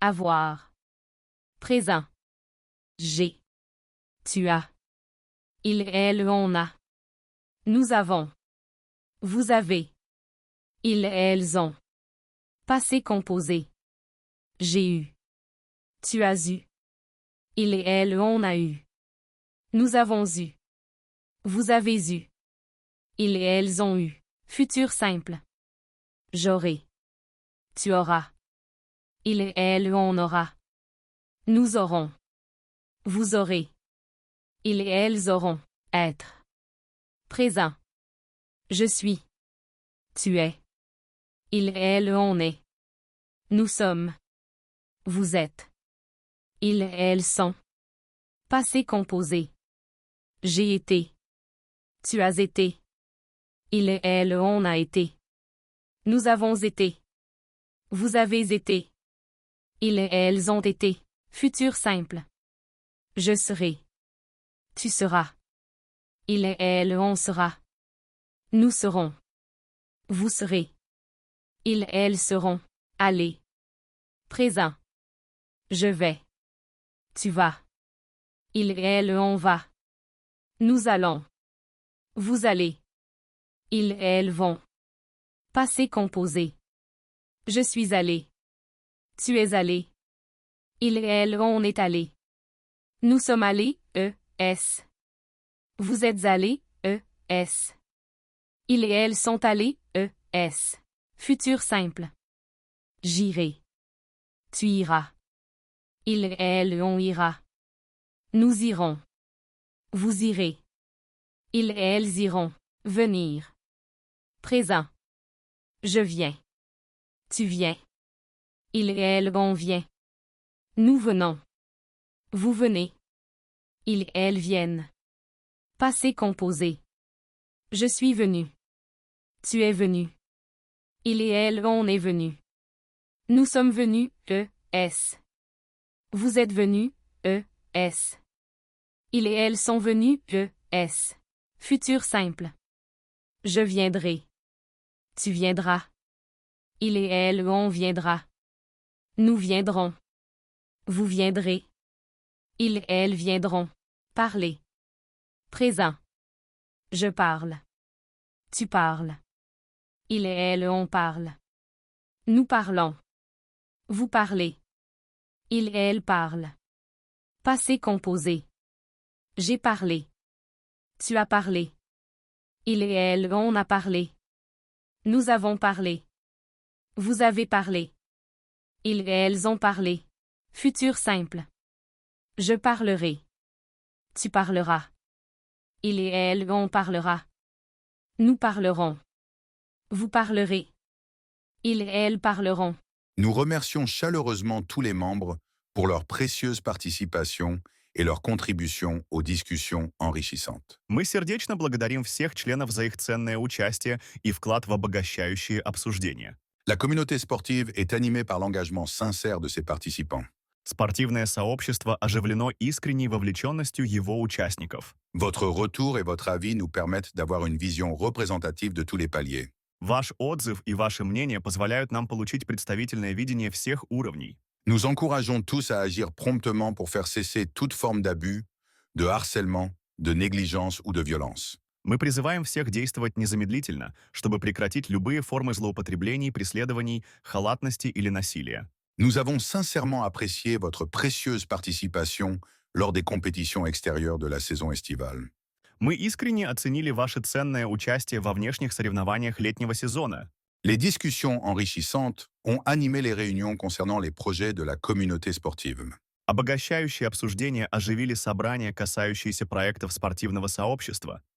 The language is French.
Avoir. Présent. J'ai. Tu as. Il, elle, on a. Nous avons. Vous avez. Ils, elles ont. Passé composé. J'ai eu. Tu as eu. Il et elle, on a eu. Nous avons eu. Vous avez eu. Ils et elles ont eu. Futur simple. J'aurai. Tu auras. Il et elle, on aura. Nous aurons. Vous aurez. Ils et elles auront. Être. Présent. Je suis. Tu es. Il et elle, on est. Nous sommes. Vous êtes. Ils et elles sont. Passé composé. J'ai été. Tu as été. Il et elle, on a été. Nous avons été. Vous avez été. Ils et elles ont été. Futur simple. Je serai. Tu seras. Il et elle, on sera. Nous serons. Vous serez. Ils et elles seront. Allez. Présent. Je vais. Tu vas. Il et elle, on va. Nous allons. Vous allez. Ils et elles vont. Passé composé. Je suis allé. Tu es allé. Il et elle, on est allé. Nous sommes allés, s. Vous êtes allés, s. Ils et elles sont allés, s. Futur simple. J'irai. Tu iras. Ils et elles, on ira. Nous irons. Vous irez. Ils et elles iront. Venir. Présent. Je viens. Tu viens. Ils et elles, on vient. Nous venons. Vous venez. Ils et elles viennent. Passé composé. Je suis venu. Tu es venu. Ils et elles, on est venu. Nous sommes venus, s. Vous êtes venus, s. Ils et elles sont venus, s. Futur simple. Je viendrai. Tu viendras. Ils et elles, on viendra. Nous viendrons. Vous viendrez. Ils et elles viendront. Parler. Présent. Je parle. Tu parles. Ils et elles, on parle. Nous parlons. Vous parlez. Ils et elles parlent. Passé composé. J'ai parlé. Tu as parlé. Ils et elles, on a parlé. Nous avons parlé. Vous avez parlé. Ils et elles ont parlé. Futur simple. Je parlerai. Tu parleras. Ils et elles, on parlera. Nous parlerons. Vous parlerez. Ils et elles parleront. Nous remercions chaleureusement tous les membres pour leur précieuse participation et leur contribution aux discussions enrichissantes. Мы сердечно благодарим всех членов за их ценное участие и вклад в обогащающие обсуждения. La communauté sportive est animée par l'engagement sincère de ses participants. Спортивное сообщество оживлено искренней вовлеченностью его участников. Votre retour et votre avis nous permettent d'avoir une vision représentative de tous les paliers. Ваш отзыв и ваше мнение позволяют нам получить представительное видение всех уровней. Nous encourageons tous à agir promptement pour faire cesser toute forme d'abus, de harcèlement, de négligence ou de violence. Мы призываем всех действовать незамедлительно, чтобы прекратить любые формы злоупотреблений, преследований, халатности или насилия. Nous avons sincèrement apprécié votre précieuse participation lors des compétitions extérieures de la saison estivale. Мы искренне оценили ваше ценное участие во внешних соревнованиях летнего сезона. Les discussions enrichissantes ont animé les réunions concernant les projets de la communauté sportive. Обогащающие обсуждения оживили собрания, касающиеся проектов спортивного сообщества.